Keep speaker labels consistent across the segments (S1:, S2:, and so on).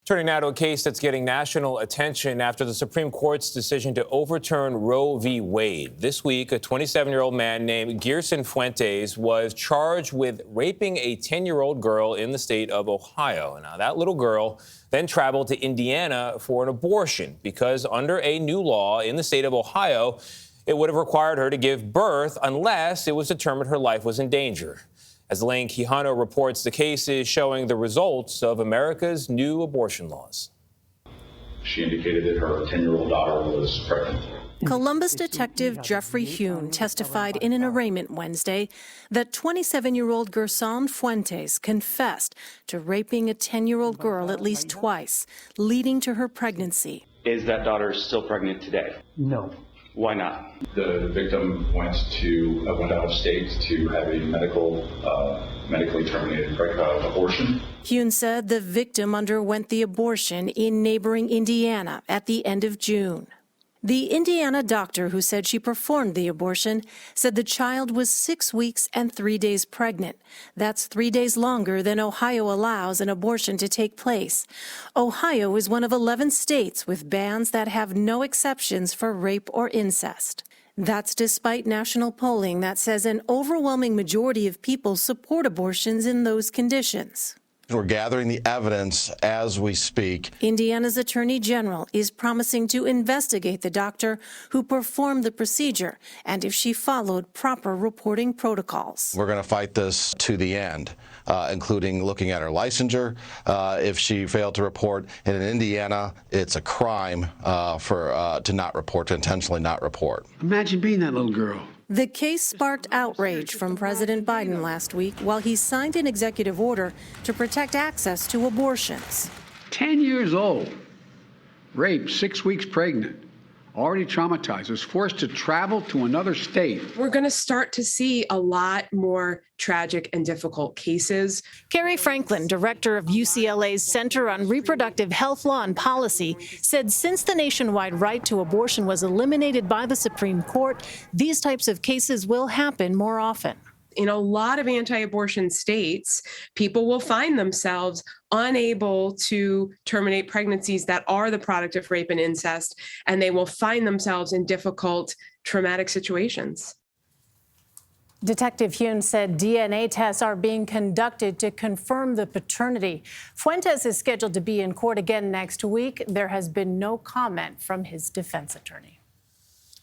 S1: Turning now to a case that's getting national attention after the Supreme Court's decision to overturn Roe v. Wade. This week, a 27-year-old man named Gerson Fuentes was charged with raping a 10-year-old girl in the state of Ohio. Now, that little girl then traveled to Indiana for an abortion because under a new law in the state of Ohio, it would have required her to give birth unless it was determined her life was in danger. As Elaine Quijano reports, the case is showing the results of America's new abortion laws.
S2: She indicated that her 10-year-old daughter was pregnant.
S3: Columbus detective Jeffrey Hune testified in an arraignment Wednesday that 27-year-old Gerson Fuentes confessed to raping a 10-year-old girl at least twice, leading to her pregnancy.
S4: Is that daughter still pregnant today?
S5: No.
S4: Why not?
S2: The victim went out of state to have a medically terminated abortion.
S3: Hune said the victim underwent the abortion in neighboring Indiana at the end of June. The Indiana doctor who said she performed the abortion said the child was 6 weeks and 3 days pregnant. That's 3 days longer than Ohio allows an abortion to take place. Ohio is one of 11 states with bans that have no exceptions for rape or incest. That's despite national polling that says an overwhelming majority of people support abortions in those conditions.
S6: We're gathering the evidence as we speak.
S3: Indiana's Attorney General is promising to investigate the doctor who performed the procedure and if she followed proper reporting protocols.
S6: We're going to fight this to the end, including looking at her licensure. If she failed to report, and in Indiana, it's a crime to not report, to intentionally not report.
S5: Imagine being that little girl.
S3: The case sparked outrage from President Biden last week while he signed an executive order to protect access to abortions.
S5: 10 years old, raped, 6 weeks pregnant, already traumatized, was forced to travel to another state.
S7: We're going to start to see a lot more tragic and difficult cases.
S3: Carrie Franklin, director of UCLA's Center on Reproductive Health Law and Policy, said since the nationwide right to abortion was eliminated by the Supreme Court, these types of cases will happen more often.
S7: In a lot of anti-abortion states, people will find themselves unable to terminate pregnancies that are the product of rape and incest, and they will find themselves in difficult, traumatic situations.
S3: Detective Hune said DNA tests are being conducted to confirm the paternity. Fuentes is scheduled to be in court again next week. There has been no comment from his defense attorney.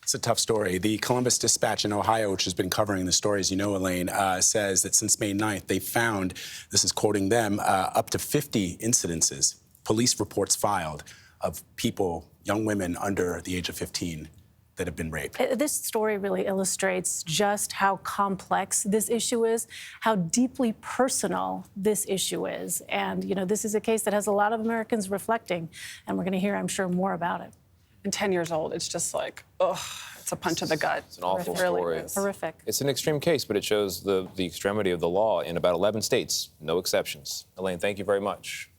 S8: It's a tough story. The Columbus Dispatch in Ohio, which has been covering the story, as you know, Elaine, says that since May 9th, they found, this is quoting them, up to 50 incidences, police reports filed, of people, young women under the age of 15, that have been raped.
S3: This story really illustrates just how complex this issue is, how deeply personal this issue is. And, you know, this is a case that has a lot of Americans reflecting, and we're going to hear, I'm sure, more about it.
S9: And 10 years old, it's just like, ugh, it's a punch to the gut.
S1: It's an awful story.
S3: Horrific.
S1: It's an extreme case, but it shows the extremity of the law in about 11 states, no exceptions. Elaine, thank you very much.